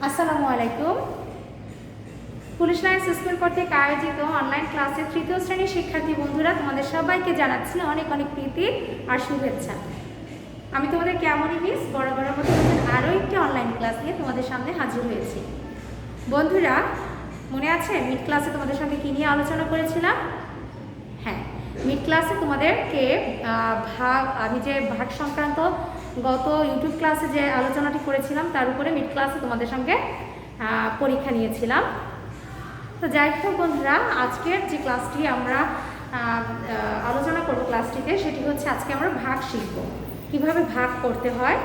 আসসালামু আলাইকুম। Police lines school কর্তৃক আয়োজিত অনলাইন ক্লাসে তৃতীয় শ্রেণীর শিক্ষার্থী বন্ধুরা, তোমাদের সবাইকে জানাচ্ছি অনেক অনেক প্রীতি আর শুভেচ্ছা। আমি তোমাদের কেমনই মিস বরাবরের মতো আরও একটি অনলাইন ক্লাস নিয়ে তোমাদের সামনে হাজির হয়েছি। বন্ধুরা, মনে আছে মিড ক্লাসে তোমাদের সঙ্গে কী নিয়ে আলোচনা করেছিলাম? হ্যাঁ, মিড ক্লাসে তোমাদেরকে আমি যে ভাগ সংক্রান্ত গত ইউটিউব ক্লাসে যে আলোচনাটি করেছিলাম তার উপরে মিড ক্লাসে তোমাদের সঙ্গে পরীক্ষা নিয়েছিলাম। তো যাই হোক বন্ধুরা, আজকের যে ক্লাসটি আমরা আলোচনা করব ক্লাসটিতে, সেটি হচ্ছে আজকে আমরা ভাগ শিখব, কিভাবে ভাগ করতে হয়।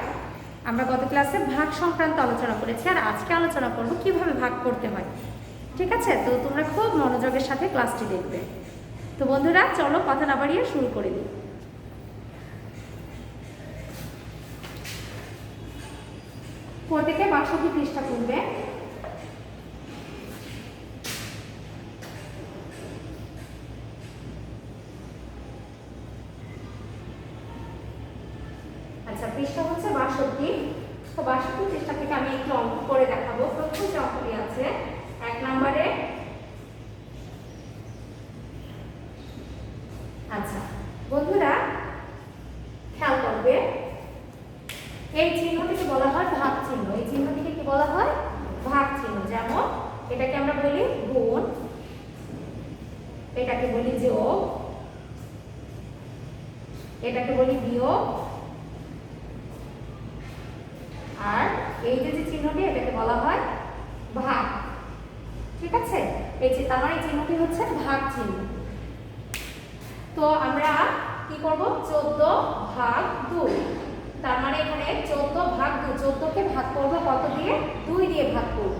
আমরা গত ক্লাসে ভাগ সংক্রান্ত আলোচনা করেছি, আর আজকে আলোচনা করব কিভাবে ভাগ করতে হয়। ঠিক আছে? তো তোমরা খুব মনোযোগের সাথে ক্লাসটি দেখবে। তো বন্ধুরা, চলো কথা না বাড়িয়ে শুরু করে দিই। প্রত্যেকে ৬২ পৃষ্ঠা খুলবে। আচ্ছা, পৃষ্ঠা হচ্ছে ৬২। তো ৬২ পৃষ্ঠা থেকে আমি একটু অঙ্ক করে দেখাবো। প্রথম যে অঙ্কটি আছে ১ নম্বরে। আচ্ছা বন্ধুরা, খেয়াল করবে, এই চিহ্নটিকে বলা হয় ভাগ চিহ্ন। এই চিহ্নটিকে কি বলা হয়? ভাগ চিহ্ন। যেমন এটাকে আমরা বলি গুণ, এটাকে বলি যোগ, এটাকে বলি বিয়োগ, আর এই যে চিহ্নটি এটাকে বলা হয় ভাগ। ঠিক আছে? এই যে তার মানে চিহ্নটি হচ্ছে ভাগ চিহ্ন। তো আমরা কি করব? 14 ভাগ 2। তার মানে এখানে 14 ভাগ 2, 14কে ভাগ করব কত দিয়ে? 2 দিয়ে ভাগ করব।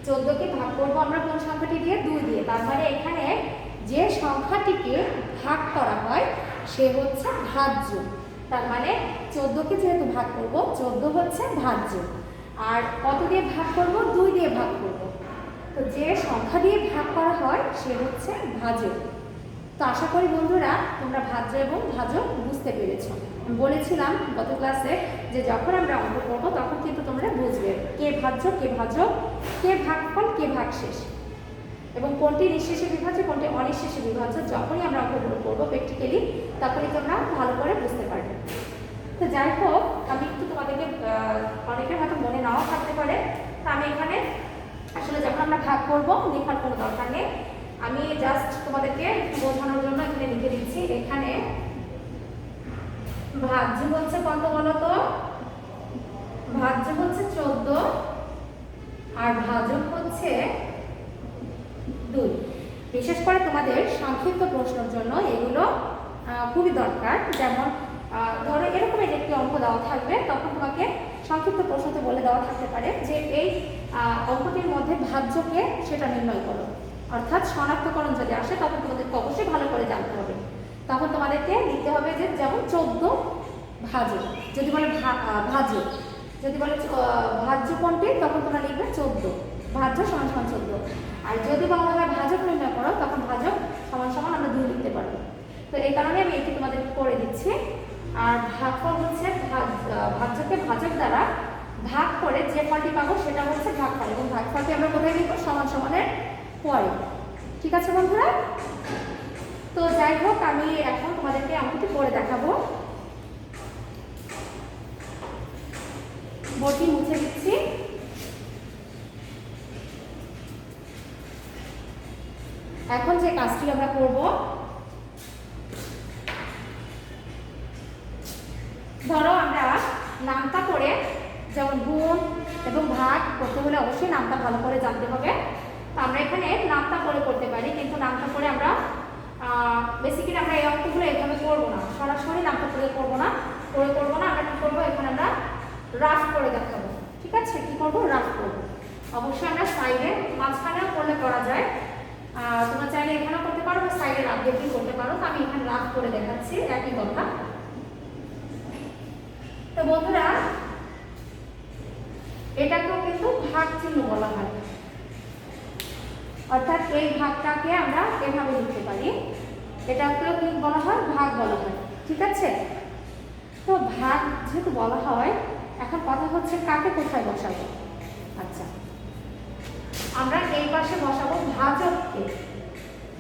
14কে ভাগ করব আমরা কোন সংখ্যাটি দিয়ে? 2 দিয়ে। তার মানে এখানে যে সংখ্যাটিকে ভাগ করা হয় সে হচ্ছে ভাজ্য। তার মানে 14কে যেহেতু ভাগ করব, 14 হচ্ছে ভাজ্য। আর কত দিয়ে ভাগ করব? 2 দিয়ে ভাগ করব। তো যে সংখ্যা দিয়ে ভাগ করা হয় সে হচ্ছে ভাজক। তো আশা করি বন্ধুরা তোমরা ভাজ্য এবং ভাজক বুঝতে পেরেছ। আমি বলেছিলাম গত ক্লাসে যে যখন আমরা অঙ্ক করবো তখন কিন্তু তোমরা বুঝবে কে ভাজ্য, কে ভাজক, কে ভাগফল, কে ভাগশেষ, এবং কোনটি নিঃশেষে বিভাজ্য, কোনটি অনিঃশেষে বিভাজ্য। যখনই আমরা অঙ্কগুলো করবো প্র্যাকটিক্যালি, তখনই তোমরা ভালো করে বুঝতে পারবে। তো যাই হোক, আমি একটু তোমাদেরকে অনেকের হয়তো মনে নাও থাকতে পারে। তা আমি এখানে আসলে যখন আমরা ভাগ করবো লেখার কোনো দরকার নেই, আমি জাস্ট তোমাদেরকে বোঝানোর জন্য এখানে লিখে দিচ্ছি। এখানে ভাজ্য হচ্ছে কত বলো তো? ভাজ্য হচ্ছে 14 আর ভাজক হচ্ছে 2। বিশেষ করে তোমাদের সংক্ষিপ্ত প্রশ্নের জন্য এগুলো খুবই দরকার। যেমন ধরো এরকম একটি অঙ্ক দেওয়া থাকবে, তখন তোমাকে সংক্ষিপ্ত প্রশ্নতে বলে দেওয়া থাকতে পারে যে এই অঙ্কটির মধ্যে ভাজ্যকে সেটা নির্ণয় করো। অর্থাৎ শনাক্তকরণ যদি আসে তখন তোমাদেরকে অবশ্যই ভালো করে জানতে হবে। তখন তোমাদেরকে লিখতে হবে যে যেমন 14 ভাজ্য। যদি বলে ভাজ্য, যদি বলে ভাজ্য কোনটি, তখন তোমরা লিখবে 14। ভাজ্য সমান সমান 14। আর যদি বলা হয় ভাজক নির্ণয় করো, তখন ভাজক সমান সমান আমরা 2 লিখতে পারবো। তো এই কারণে আমি এটি তোমাদের করে দিচ্ছি। আর ভাগফল হচ্ছে ভাজ্যকে ভাজক দ্বারা ভাগ করে যে ফলটি পাবো সেটা হচ্ছে ভাগফল, এবং ভাগফলটি আমরা কোথায় লিখবো? সমান সমানের পরে। ঠিক আছে বন্ধুরা? তো যাই হোক, আমি এখন তোমাদেরকে অঙ্কটি করে দেখাবো। বোর্ডটি মুছে দিচ্ছি। এখন যে কাজটি আমরা করব, ধরো আমরা নামতা করে, যেমন গুণ এবং ভাগ করতে হলে অবশ্যই নামতা ভালো করে জানতে হবে। তো আমরা এখানে নামতা করে করতে পারি, কিন্তু নামতা করে আমরা বেসিক্যালি আমরা এই অঙ্কগুলো এভাবে করবো না, সরাসরি নামতা করে করবো না। আমরা কি করবো? এখানে আমরা রাফ করে দেখাবো। ঠিক আছে? কি করবো? রাফ করবো। অবশ্যই আমরা সাইডে, মাঝখানেও করলে করা যায়, তোমরা চাইলে এখানেও করতে পারো বা সাইডে রাফ দিয়ে করতে পারো। তো আমি এখানে রাফ করে দেখাচ্ছি, একই কথা। তো বন্ধুরা, এটাকেও কিন্তু ভাগ চিহ্ন বলা হয়। অর্থাৎ এই ভাগটাকে আমরা এভাবে লিখতে পারি, এটাকেও কি বলা হয়? ভাগ বলা হয়। ঠিক আছে? তো ভাগ যেহেতু বলা হয়, এখন কথা হচ্ছে কাকে কোথায় বসাবো। আচ্ছা, আমরা এই পাশে বসাবো ভাজককে।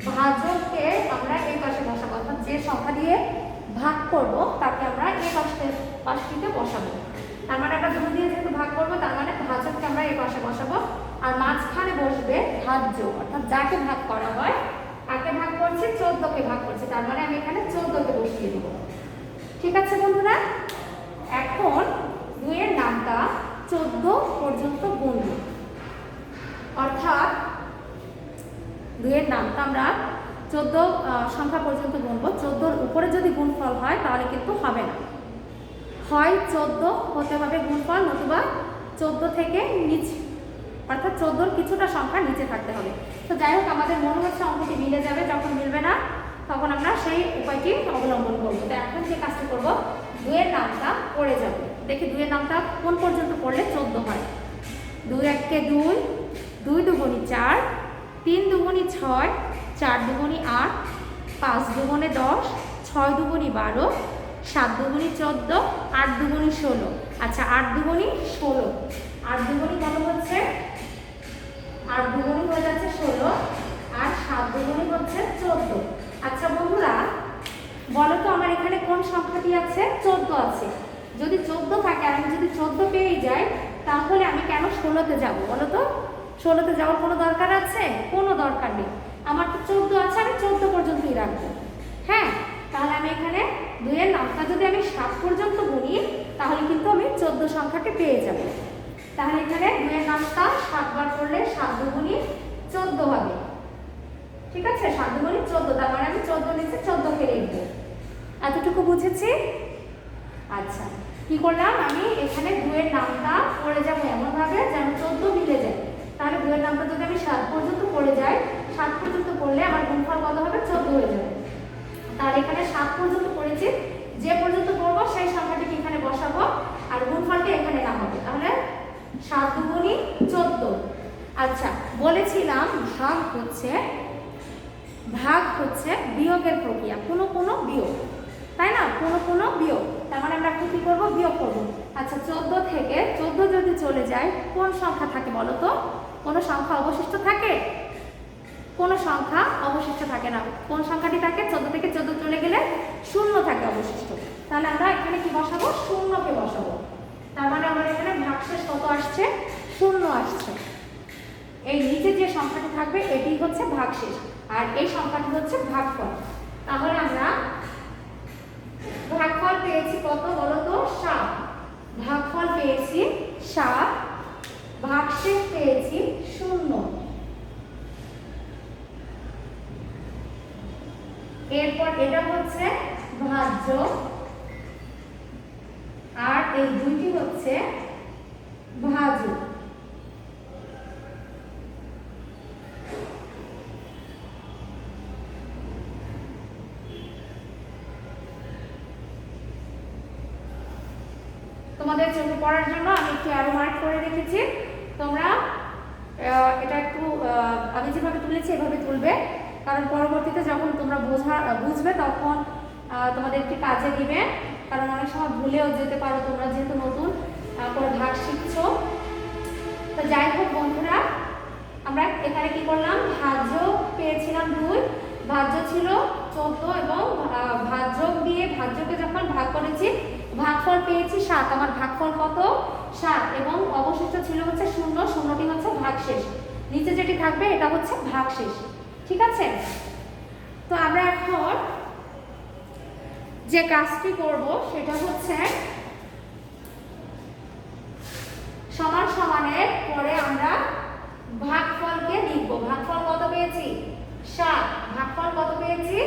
ভাজককে আমরা এই পাশে বসাবো, অর্থাৎ যে সংখ্যা দিয়ে ভাগ করব তাকে আমরা এই পাশটিতে বসাবো। তার মানে আমরা 2 দিয়ে যেহেতু ভাগ করবো, তার মানে ভাজককে আমরা এই পাশে বসাবো। আর মাঝখানে বসবে ভাজ্য, অর্থাৎ যাকে ভাগ করা হয়। কাকে ভাগ করছি? 14কে ভাগ করছি, তার মানে আমি এখানে 14কে বসিয়ে দেবো। ঠিক আছে বন্ধুরা, এখন 2 এর নামটা 14 পর্যন্ত গুনব, অর্থাৎ 2 এর নামটা আমরা 14 সংখ্যা পর্যন্ত গুনবো। 14-র উপরে যদি গুণফল হয় তাহলে কিন্তু হবে না, হয় 14 হতে হবে গুণফল, নতুবা 14 থেকে নিচে, অর্থাৎ 14-র কিছুটা সংখ্যা নিচে থাকতে হবে। তো যাই হোক, আমাদের মনে হচ্ছে অঙ্কটি মিলে যাবে, যখন মিলবে না তখন আমরা সেই উপায়টি অবলম্বন করবো। তো এখন যে কাজটি করবো, 2 এর নামটা পড়ে যাবে। দেখি 2 এর নামটা কোন পর্যন্ত পড়লে 14 হয়। 2 1 2, 2 2 4, 3 2 6, 4 2 8, 5 2 10, 6 2 12, 7 2 14, 8 2 16। আচ্ছা, 8 2 16, 8 2 কত হচ্ছে? 8 2 হয়ে যাচ্ছে 16, আর 7 2 হচ্ছে 14। আচ্ছা বন্ধুরা, বলো তো আমার এখানে কোন সংখ্যাটি আছে? 14 আছে। যদি 14 থাকে আর আমি যদি 14 পেয়ে যাই, তাহলে আমি কেন 16তে যাব বলো তো? 16তে যাওয়ার কোনো দরকার আছে? কোনো দরকার নেই, আমার তো 14 আছে, আমি 14 পর্যন্তই রাখবো। হ্যাঁ, তাহলে আমি এখানে 2 এর নামটা যদি আমি 7 পর্যন্ত গুনি, তাহলে কিন্তু আমি 14 সংখ্যাটি পেয়ে যাব। তাহলে এখানে 2 এর নামটা 7 বার করলে 7 2 14 হবে। ঠিক আছে, 7 2 14, তার মানে আমি 14 নিচে 14কে লিখবো। এতটুকু বুঝেছি? আচ্ছা, কি করলাম, আমি এখানে 2 এর নামটা পড়ে যাবো এমনভাবে যেন 14 মিলে যায়। তাহলে 2 এর নামটা যদি আমি 7 পর্যন্ত পড়ে যাই, 7 পর্যন্ত পড়লে আমার গুণফল কত হবে? 14 হয়ে যাবে। তাহলে এখানে 7 পর্যন্ত পড়েছি, যে পর্যন্ত পড়বো সেই সংখ্যাটিকে এখানে বসাবো, আর গুণফলটা এখানে না হবে। তাহলে 7 2 14। আচ্ছা, বলেছিলাম ভাগ হচ্ছে বিয়োগের প্রক্রিয়া, কোনো বিয়োগ, তাই না? কোনো বিয়োগ, তার মানে আমরা কি করবো? বিয়োগ করবো। আচ্ছা, 14 থেকে 14 যদি চলে যায়, কোন সংখ্যা থাকে বলো তো? কোনো সংখ্যা অবশিষ্ট থাকে? কোনো সংখ্যা অবশিষ্ট থাকে না। কোন সংখ্যাটি থাকে? 14 থেকে 14 চলে গেলে 0 থাকে অবশিষ্ট। তাহলে আমরা এখানে কি বসাবো? 0কে বসাবো। তার মানে আমার এখানে ভাগশেষ কত আসছে? 0 আসছে। এই নিচে যে সংখ্যাটি থাকবে এটি হচ্ছে ভাগশেষ, আর এই সংখ্যাটি হচ্ছে ভাগফল। তাহলে আমরা ভাগফল পেয়েছি কত বলো তো? 7। ভাগফল পেয়েছি 7, ভাগশেষ পেয়েছি 0। এরপর এটা হচ্ছে ভাজ্য, আর এই দুইটি হচ্ছে ভাজক। তোমাদের চোখে পড়ার জন্য আমি একটু আরো মার্ক করে রেখেছি। তোমরা এটা একটু আমি যেভাবে তুলেছি এভাবে তুলবে, কারণ পরবর্তীতে যখন তোমরা বুঝবে তখন তোমাদের একটি কাজে দিবে, কারণ অনেক সময় ভুলেও যেতে পারো তোমরা যেহেতু নতুন করে ভাগ শিখছো। তো যাই হোক বন্ধুরা, আমরা এখানে কি করলাম? ভাজ্য পেয়েছিলাম 2, ভাজ্য ছিল 14, এবং ভাজ্যক দিয়ে ভাজ্যকে যখন ভাগ করেছি ভাগফল পেয়েছি 7। আমার ভাগফল কত? 7, এবং অবশিষ্ট ছিল হচ্ছে 0, 0টি হচ্ছে ভাগশেষ। নিচে যেটি থাকবে এটা হচ্ছে ভাগশেষ। ঠিক আছে, তো আমরা এখন যে কাজটি করব সেটা হচ্ছে সমান সমানের পরে আমরা ভাগফলকে লিখব। ভাগফল কত পেয়েছি? 7। ভাগফল কত পেয়েছি?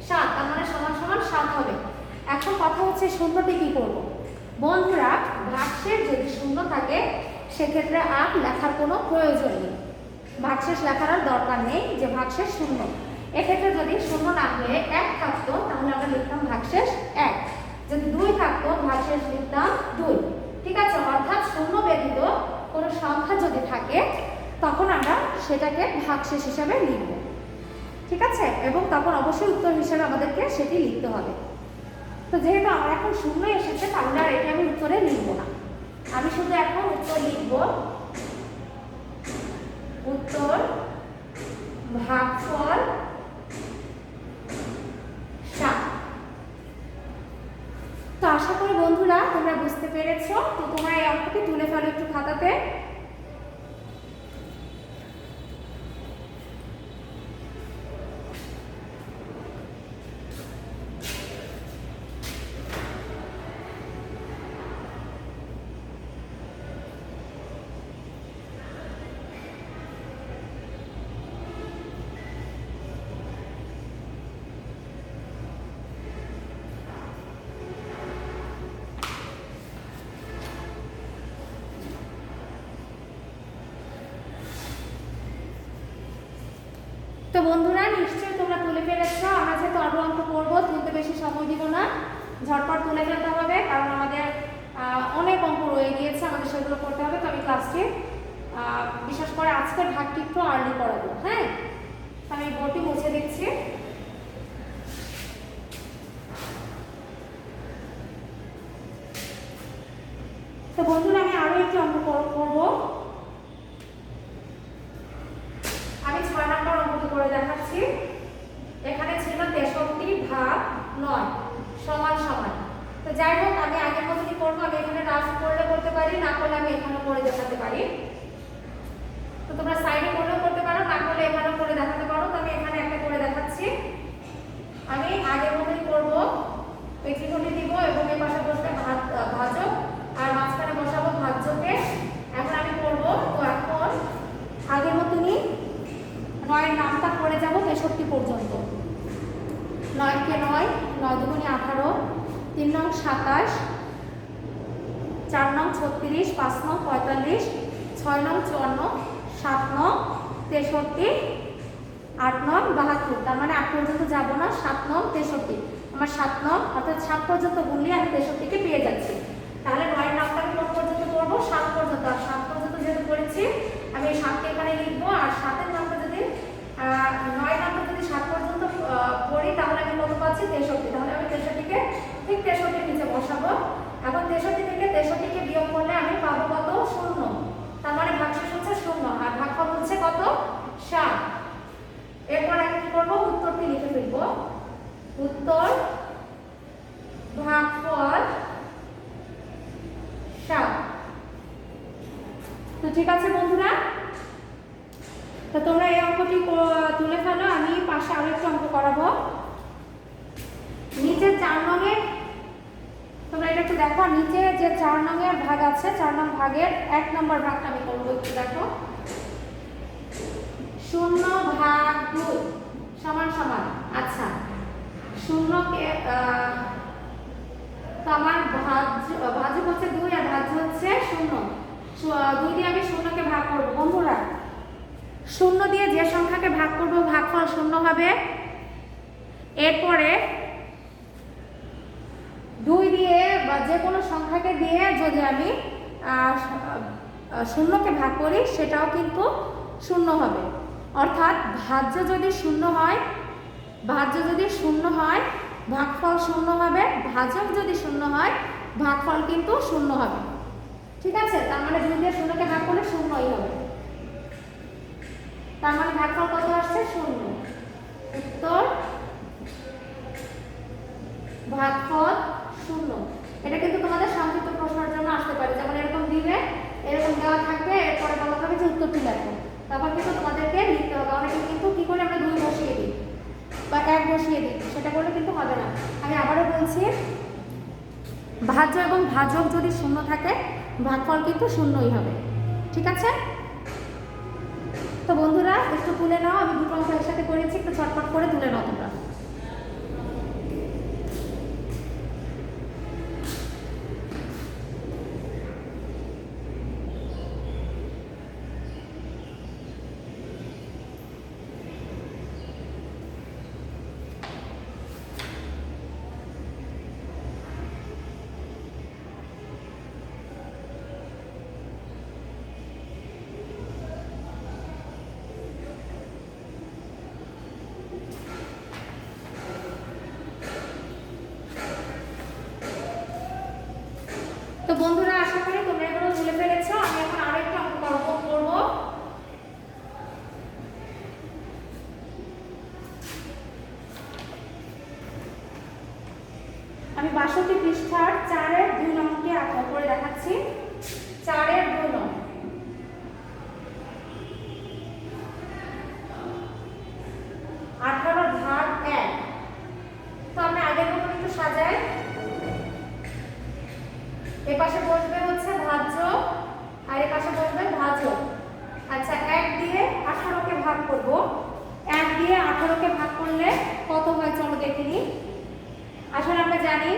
7, তার মানে সমান সমান 7 হবে। এখন কথা হচ্ছে শূন্যটি কি করব? বন্ধুরা, ভাগশেষ যদি 0 থাকে সেক্ষেত্রে আর লেখার কোনো প্রয়োজন নেই, ভাগশেষ লেখার আর দরকার নেই যে ভাগশেষ 0। এক্ষেত্রে যদি 0 না হয়ে 1 থাকতো তাহলে আমরা লিখতাম ভাগশেষ 1, যদি 2 থাকতো ভাগশেষ লিখতাম 2। ঠিক আছে, অর্থাৎ 0 ব্যতীত কোনো সংখ্যা যদি থাকে তখন আমরা সেটাকে ভাগশেষ হিসাবে লিখব। ঠিক আছে, এবং তখন অবশ্যই উত্তর হিসাবে আমাদেরকে সেটি লিখতে হবে। তো যেহেতু আমার এখন 0 এসেছে তাহলে আর এটা আমি উত্তরে লিখব না, আমি শুধু এখন উত্তর লিখব। উত্তর তো আশা করি বন্ধুরা তোমরা বুঝতে পেরেছো। তো তোমরা এই অঙ্কটি তুলে ফেলো একটু খাতাতে। তো বন্ধুরা নিশ্চয়ই তোমরা তুলে ফেলেছো। আমরা যেহেতু আরো অঙ্ক করবো, তুলতে বেশি সময় দিব না, ঝটপট তুলে ফেলতে হবে, কারণ আমাদের অনেক অঙ্ক রয়ে গিয়েছে, আমাদের সেগুলো করতে হবে। তো আমি ক্লাসটি বিশেষ করে আজকের ভাগটি একটু আর্লি করাবো। হ্যাঁ, আমি বোর্ডটি মুছে দিচ্ছি। তো বন্ধুরা আমি আরো একটি অঙ্ক করবো। আমি 6 নম্বর অঙ্কটি করে দেখাচ্ছি। এখানে ছিল 63 ভাগ 9 সমান সমান। তো যাই হোক, আমি আগের মতো কি করবো, আমি এখানে রাফ করলে করতে পারি, না করলে আমি এখানে করে দেখাতে পারি। তো তোমরা সাইডে করলেও করতে পারো, না করলে এখানেও করে দেখাতে পারো। তো আমি এখানে একটা করে দেখাচ্ছি। আমি আগের মতোই করবো, এই ত্রিভুজটি দিব এবং এই পাশে বসবে ভাজক, আর মাঝখানে বসাবো ভাজ্যকে। এখন আমি করবো, তো এখন আগের মতনই 9 নামটা করে যাব 63 পর্যন্ত। 9 কে 9, 9 দুগুণে 18, 3 নং 27, 4 নং 36, 5 নং 45, 6 নং 54, 7 নং 63, 8 নং 72। তার মানে 8 পর্যন্ত যাব না, 7 নং 63। আমার 7 নং অর্থাৎ 7 পর্যন্ত গুনলে আমি 63কে পেয়ে যাচ্ছি। তাহলে 9 নামটা আমি কোন পর্যন্ত করবো, 7 পর্যন্ত। আর 7 পর্যন্ত যেহেতু করেছি, আমি এই 7কে এখানে লিখবো। আর 7 এর নামটা যদি 9 নামটা যদি 7 পর্যন্ত পড়ি, তাহলে আমি কত পাচ্ছি, 63। তাহলে আমি 63কে ঠিক 63 নিচে বসাবো। এখন 63 থেকে 63কে বিয়োগ করলে আমি পাবো কত, 0। তার মানে ভাগশেষ হচ্ছে 0, আর ভাগফল হচ্ছে কত, 7। এরপর আমি কি করবো, উত্তরটি লিখে ফেলবো। উত্তর ভাগফল 7। তো ঠিক আছে বন্ধুরা, তো তোমরা এই অঙ্কটি তুলে ফেলো। আমি পাশে আরো একটা অঙ্ক করাবো। নিচে 4 নংয়ের, তোমরা এটা একটু দেখো, নিচে যে 4 নংয়ের ভাগ আছে, 4 নং ভাগের 1 নম্বর ভাগটা আমি করবো। একটু দেখো, 0 ভাগ 2 সমান সমান। আচ্ছা, 0কে তো আমার ভাজ্য হচ্ছে 2 আর ভাজ্য হচ্ছে 0। 2 দিয়ে আমি 0কে ভাগ করব। বন্ধুরা 0 দিয়ে যে সংখ্যাকে ভাগ করব, ভাগফল 0 হবে। এরপরে 2 দিয়ে বা যে কোনো সংখ্যাকে দিয়ে যদি আমি 0কে ভাগ করি, সেটাও কিন্তু 0 হবে। অর্থাৎ ভাজ্য যদি 0 হয়, ভাগফল 0 হবে। ভাজক যদি 0 হয়, ভাগফল কিন্তু 0 হবে। ঠিক আছে, তার মানে 2 দিয়ে 0কে ভাগ করলে 0ই হবে। তার মানে ভাগফল কত আসছে, 0। উত্তর ভাগফল 0। এটা কিন্তু তোমাদের সংক্ষিপ্ত প্রশ্নের জন্য আসতে পারে। যেমন এরকম দিবে, এরকম দেওয়া থাকবে, এরপরে বলা হবে যে উত্তরটি লেখো। তারপর কিন্তু তোমাদেরকে লিখতে হবে। অনেকে কিন্তু কি করে, আমরা 2 বসিয়ে দিই বা 1 বসিয়ে দিই, সেটা করলে কিন্তু হবে না। আমি আবারও বলছি, ভাজ্য এবং ভাজক যদি 0 থাকে, ভাগফল কিন্তু 0ই হবে। ঠিক আছে, তো বন্ধুরা একটু তুলে নাও। আমি দুটো অঙ্ক একসাথে করেছি, একটু ছটফট করে তুলে নাও তোমরা। তো বন্ধুরা আশা করি তোমরা এগুলো তুলে ফেলেছো। আমি এখন আরেকটা অঙ্ক করব। আমি 62 পৃষ্ঠা পৃষ্ঠার 4-এর 2 নংকে করে দেখাচ্ছি। 4-এর 2 নং, 18 ভাগ 1। তো আমরা আগের মতো একটু সাজাই। এ পাশে বসবে হচ্ছে ভাজ্য আর এ পাশে বসবে ভাজক। আচ্ছা, 1 দিয়ে 18কে ভাগ করব। 1 দিয়ে 18কে ভাগ করলে কত হয় চলো দেখে নিই। আসলে আমরা জানি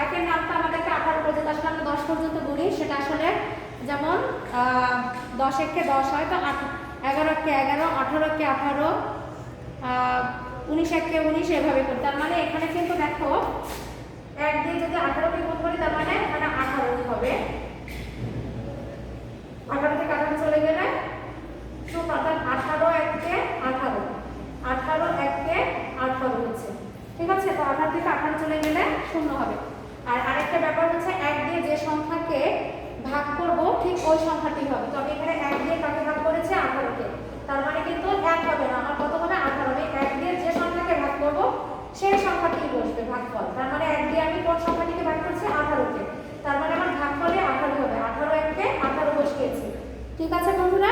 একের নামটা আমাদেরকে 18 পর্যন্ত, আসলে আমরা 10 পর্যন্ত বলি। সেটা আসলে যেমন 10 একে 10 হয়, তো 11 কে 11, 18 কে 18, 19 একে 19, এভাবে করি। তার মানে এখানে কিন্তু দেখো 1 দিয়ে যদি 18কে গুণ করি তার মানে এখানে 18 হবে। 18 থেকে 18 চলে গেলে 0, অর্থাৎ 18 একে 18, 18 একে 18 হচ্ছে। ঠিক আছে, তো 18 থেকে 18 চলে গেলে 0 হবে। আর আরেকটা ব্যাপার হচ্ছে 1 দিয়ে যে সংখ্যাকে ভাগ করব ঠিক ওই সংখ্যাটি হবে। তো আমি এখানে 1 দিয়ে কাকে ভাগ করেছি? 18কে। তার মানে কিন্তু 1 হবে না, আমার কত হবে? 18। আমি 1 দিয়ে যে সংখ্যাকে ভাগ করব সেই সংখ্যাটি বসবে ভাগফল। তার মানে 1 দিয়ে আমি কোন সংখ্যাটিকে ভাগ করছি? 18কে। তার মানে আমার ভাগফলে 18 হবে। 18 একে 18 বসিয়েছি। ঠিক আছে বন্ধুরা,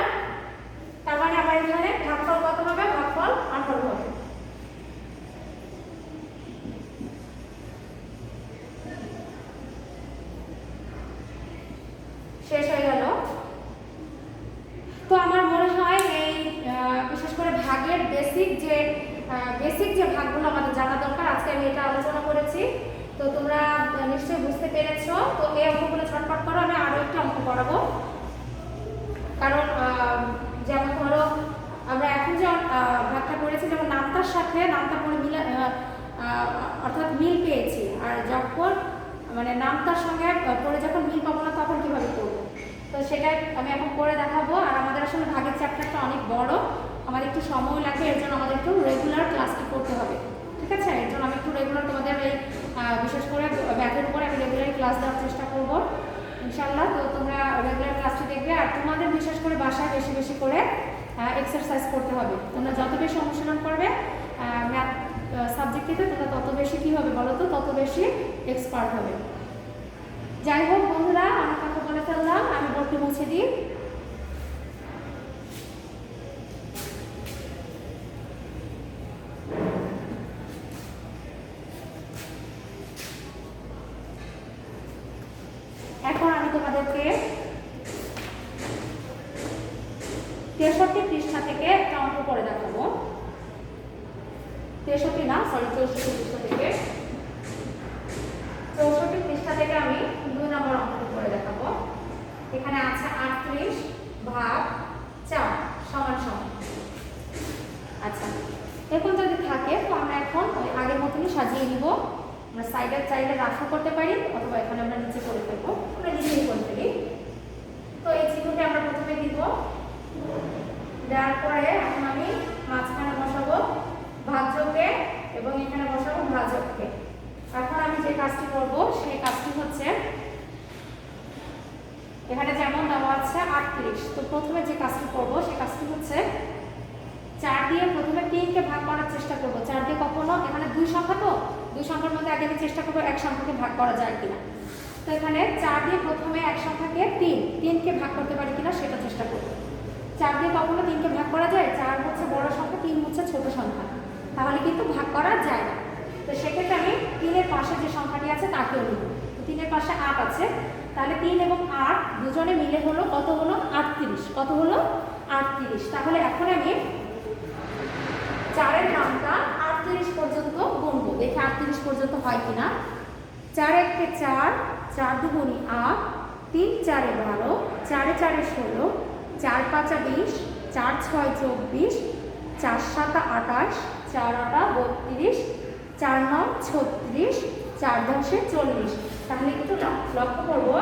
তার মানে আমার এখানে ভাগফল কত হবে? ভাগফল 18 হবে। শেষ হয়ে গেল। তো আমার মনে হয় এই বিশেষ করে ভাগের বেসিক যে ভাগগুলো আমাদের জানা দরকার, আজকে আমি এটা আলোচনা করেছি। তো তোমরা নিশ্চয়ই বুঝতে পেরেছো। তো এই অঙ্কগুলো ছটফট করো, আমি আরো একটা অঙ্ক করাবো। কারণ যেমন ধরো আমরা এখন যে ভাগটা করেছি, যেমন নামতার সাথে নামতা পরে মিলে অর্থাৎ মিল পেয়েছি, আর যখন মানে নামতার সঙ্গে পরে যখন মিল পাবো না তখন কিভাবে করবো, তো সেটাই আমি এখন করে দেখাবো। আর আমাদের আসলে ভাগের চ্যাপ্টারটা অনেক বড়, আমাদের একটু সময় লাগে, এর জন্য আমাদের একটু রেগুলার ক্লাসটি করতে হবে। ঠিক আছে, এর জন্য আমি একটু রেগুলার তোমাদের এই বিশেষ করে ম্যাথের উপরে আমি রেগুলার ক্লাস দেওয়ার চেষ্টা করবো ইনশাআল্লাহ। তো তোমরা রেগুলার ক্লাসটি দেখবে। আর তোমাদের বিশেষ করে বাসায় বেশি বেশি করে এক্সারসাইজ করতে হবে। তোমরা যত বেশি অনুশীলন করবে ম্যাথ সাবজেক্টিতে, তোমরা তত বেশি কী হবে বলো তো, তত বেশি এক্সপার্ট হবে। যাই হোক বন্ধুরা, অনেক কথা বলে ফেললাম, আমি বোর্ডটি মুছে দিই। এখন আমি তোমাদেরকে 63 পৃষ্ঠা থেকে একটা অঙ্ক করে দেখাবো। 64 না, সরি 64 পৃষ্ঠা থেকে। 64 পৃষ্ঠা থেকে আমি 2 নম্বর অঙ্কটি করে দেখাবো। এখানে আছে 38 ভাগ 4 সমান সমান। আচ্ছা, এখন যদি থাকে তো আমরা এখন ওই আগের মতনই সাজিয়ে নিব। আমরা সাইডের চাইলে রাফও করতে পারি, অথবা এখানে আমরা নিচে করে ফেলবো, আমরা নিচেই করে ফেলি। তো এই চিহ্নটি আমরা প্রথমে দিব, দেওয়ার পরে এখন আমি মাঝখানে বসাবো ভাজ্যকে এবং এখানে বসাবো ভাজককে। এখন আমি যে কাজটি করব সেই কাজটি হচ্ছে, এখানে যেমন দেওয়া আছে 38, তো প্রথমে যে কাজটি করব সেই কাজটি হচ্ছে 4 দিয়ে প্রথমে 3কে ভাগ করার চেষ্টা করব। 4 দিয়ে কখনো, এখানে 2 সংখ্যা, তো 2 সংখ্যার মধ্যে আগে আমি চেষ্টা করবো 1 সংখ্যাকে ভাগ করা যায় কিনা। তো এখানে 4 দিয়ে প্রথমে 1 সংখ্যাকে 3কে ভাগ করতে পারি কিনা সেটা চেষ্টা করব। 4 দিয়ে কখনো 3কে ভাগ করা যায়? 4 হচ্ছে বড় সংখ্যা, 3 হচ্ছে ছোট সংখ্যা, তাহলে কিন্তু ভাগ করা যায় না। তো সেক্ষেত্রে আমি 3-এর পাশে যে সংখ্যাটি আছে তাকেও নিব। তো 3-এর পাশে 8 আছে, তাহলে 3 এবং 8 দুজনে মিলে হলো কত? হলো 38। কত হলো? 38। তাহলে এখন আমি 4-এর নামটা 38 পর্যন্ত গুনবো, দেখি 38 পর্যন্ত হয় কিনা। 4 একে 4, 4 দুগুণে 8, 3 4-এ 12, 4-এ 4-এ 16, 4 5-এ 20, 4 6-এ 24, 4 7-এ 28, 4 8-এ 32, 4 9-এ 36, 4 10-এ 40। তাহলে একটু লক্ষ্য করবো,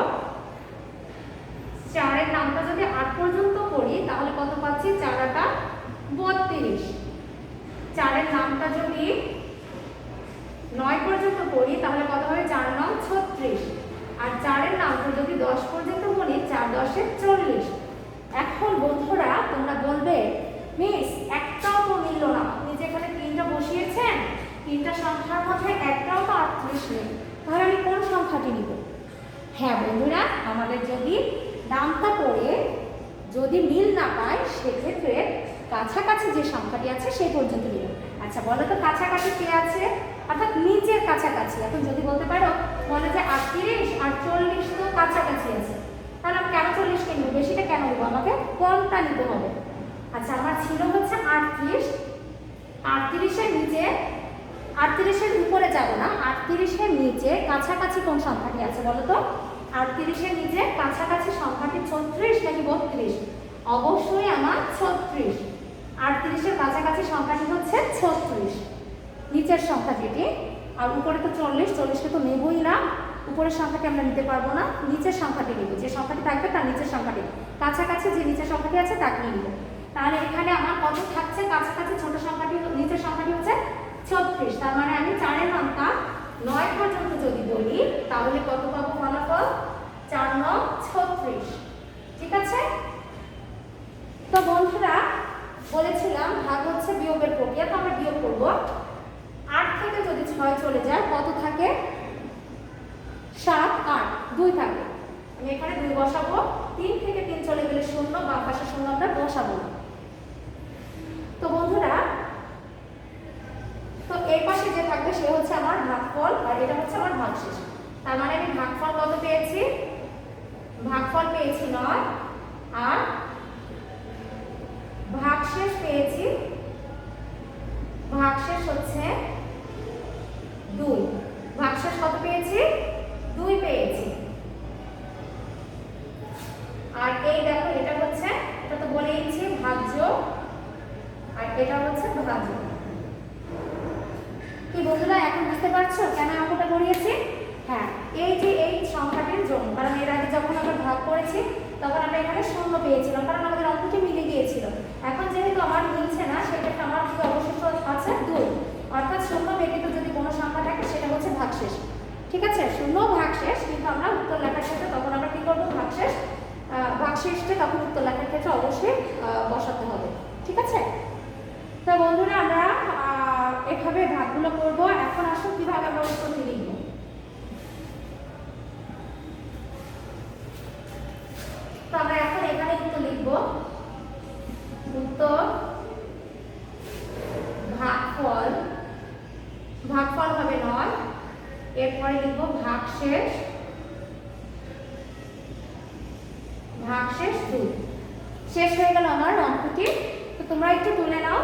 4-এর নামটা যদি 8 পর্যন্ত করি তাহলে কত পাচ্ছি? 4 8-এ 32। 4-এর নামটা যদি 9 পর্যন্ত করি তাহলে কত হবে? 4 9 36। আর 4-এর নামটা যদি 10 পর্যন্ত করি 4 10-এ 40। এখন বন্ধুরা তোমরা বলবে, মিস একটাও তো মিলল না, আপনি যেখানে 3টা বসিয়েছেন 3টা সংখ্যার মধ্যে একটাও তো 38 নেই। সংখ্যাটি নিব? হ্যাঁ বন্ধুরা, আমাদের যদি নামতা পড়ে যদি মিল না পায় সেক্ষেত্রে কাছাকাছি যে সংখ্যাটি আছে সেই পর্যন্ত নিব। আচ্ছা বলো তো কাছাকাছি কে আছে, অর্থাৎ নিচের কাছাকাছি। এখন যদি বলতে পারো বলে যে 38 আর 40 তো কাছাকাছি আছে, তাহলে আমি কেন 40কে নিব, বেশিটা কেন নিব, আমাকে কমটা নিতে হবে। আচ্ছা আমার ছিল হচ্ছে 38, 38-এর নিচে, 38-এর উপরে যাব না, 38-এর নিচে কাছাকাছি কোন সংখ্যাটি আছে বলো তো? 38-এর নিচে কাছাকাছি সংখ্যাটি 36 নাকি 32? অবশ্যই আমার 36। 38-এর কাছাকাছি সংখ্যাটি হচ্ছে 36, নিচের সংখ্যা যেটি। আর উপরে তো 40, 40কে তো নেবই না, উপরের সংখ্যাটি আমরা নিতে পারবো না, নিচের সংখ্যাটি নেব। যে সংখ্যাটি থাকবে তার নিচের সংখ্যাটি, কাছাকাছি যে নিচের সংখ্যাটি আছে তাকে নিব। তাহলে এখানে আমার কত থাকছে, কাছাকাছি ছোট সংখ্যাটি, নিচের সংখ্যাটি হচ্ছে 36। তার মানে আমি 4-এর মানটা 9 পর্যন্ত যদি বলি তাহলে কত পাবো ফলাফল? 4 9 36। ঠিক আছে? তো বন্ধুরা বলেছিলাম ভাগ হচ্ছে বিয়োগের প্রক্রিয়া, তো আমরা বিয়োগ করব। 8 থেকে যদি 6 চলে যায় কত থাকে? 7 8 2 থাকে, আমি এখানে 2 বসাবো। 3 থেকে 3 চলে গেলে 0, বাম পাশে 0 আমরা বসাবো। তো বন্ধুরা তো এই পাশে যে থাকবে সে হচ্ছে আমার ভাগফল আর এটা হচ্ছে আমার ভাগশেষ। তার মানে আমি ভাগফল কত পেয়েছি? ভাগফল পেয়েছি 9 আর ভাগশেষ পেয়েছি, ভাগশেষ হচ্ছে 2। ভাগশেষ কত পেয়েছি? 2 পেয়েছি। আর এই দেখো এটা হচ্ছে, এটা তো বলেইছি ভাজ্য, আর এটা হচ্ছে ভাজ্য। কি বন্ধুরা এখন বুঝতে পারছো কেন অঙ্কটা করিয়েছি? হ্যাঁ, এই যে এই সংখ্যাটির জন্য, কারণ এর আগে যখন আমরা ভাগ করেছি তখন আমরা এখানে 0 পেয়েছিলাম, কারণ আমাদের অঙ্কটি মিলে গিয়েছিল। এখন যেহেতু আমার মিলছে না সেক্ষেত্রে আমার কি অবশিষ্ট আছে? 2, অর্থাৎ 0 ব্যতীত যদি কোনো সংখ্যা থাকে সেটা হচ্ছে ভাগশেষ। ঠিক আছে, 0 ভাগশেষ, কিন্তু আমরা উত্তর লেখার ক্ষেত্রে তখন আমরা কি করবো? ভাগশেষ, ভাগশেষটা তখন উত্তর লেখার ক্ষেত্রে অবশ্যই বসাতে হবে। ঠিক আছে? তো বন্ধুরা আমরা এভাবে ভাগগুলো করব। এখন আসুন কিভাবে আমরা উত্তরটি লিখব। তো আমরা এখন এখানে উত্তর লিখব, উত্তর ভাগফল, ভাগফল হবে 9, এরপরে লিখব ভাগশেষ, ভাগশেষ 2। শেষ হয়ে গেল আমার অঙ্কটি। তো তোমরা একটু তুলে নাও,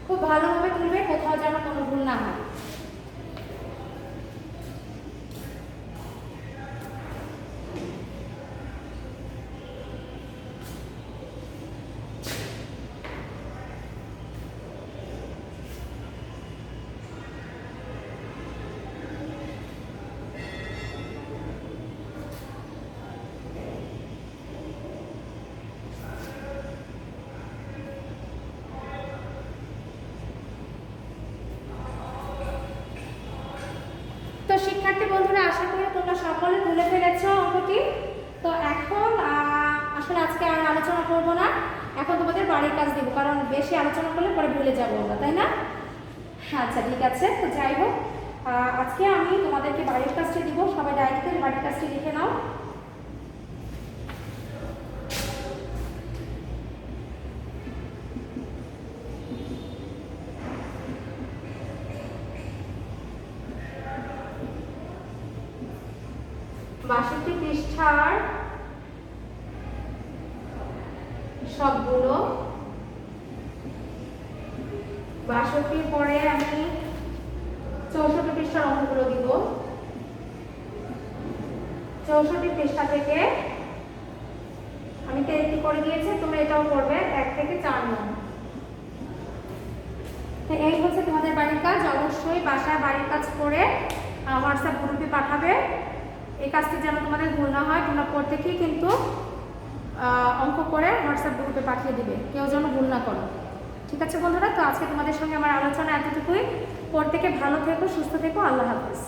খুব ভালোভাবে তুলবে, কোথাও যেন কোনো ভুল না হয়। তো শিক্ষার্থী বন্ধুরা আশা করি তোমরা সকলে তুলে ফেলেছো অঙ্কটি। তো এখন আসলে আজকে আর আলোচনা করব না, এখন তোমাদের বাড়ির কাজ দিব, কারণ বেশি আলোচনা করলে পরে ভুলে যাবো আমরা, তাই না? আচ্ছা ঠিক আছে। তো যাই হোক, আজকে আমি তোমাদেরকে বাড়ির কাজটি দিব, সবাই ডায়েরিতে বাড়ির কাজটি লিখে নাও। বাষট্টি পৃষ্ঠার সবগুলো, 62 পরে আমি 64 পৃষ্ঠার অঙ্কগুলো দিব। 64 পৃষ্ঠা থেকে আমি কি করে দিয়েছি, তোমরা এটাও করবে 1 থেকে 4 নম্বর। তো এই হচ্ছে তোমাদের বাড়ির কাজ। অবশ্যই বাসায় বাড়ির কাজ করে হোয়াটসঅ্যাপ গ্রুপে পাঠাবে। এই কাজটি যেন তোমাদের ভুল না হয়, তোমরা প্রত্যেকেই কিন্তু অঙ্ক করে হোয়াটসঅ্যাপ গ্রুপে পাঠিয়ে দিবে, কেউ যেন ভুল না করো। ঠিক আছে বন্ধুরা, তো আজকে তোমাদের সঙ্গে আমার আলোচনা এতটুকুই। প্রত্যেকে ভালো থেকো, সুস্থ থেকো, আল্লাহ হাফেজ।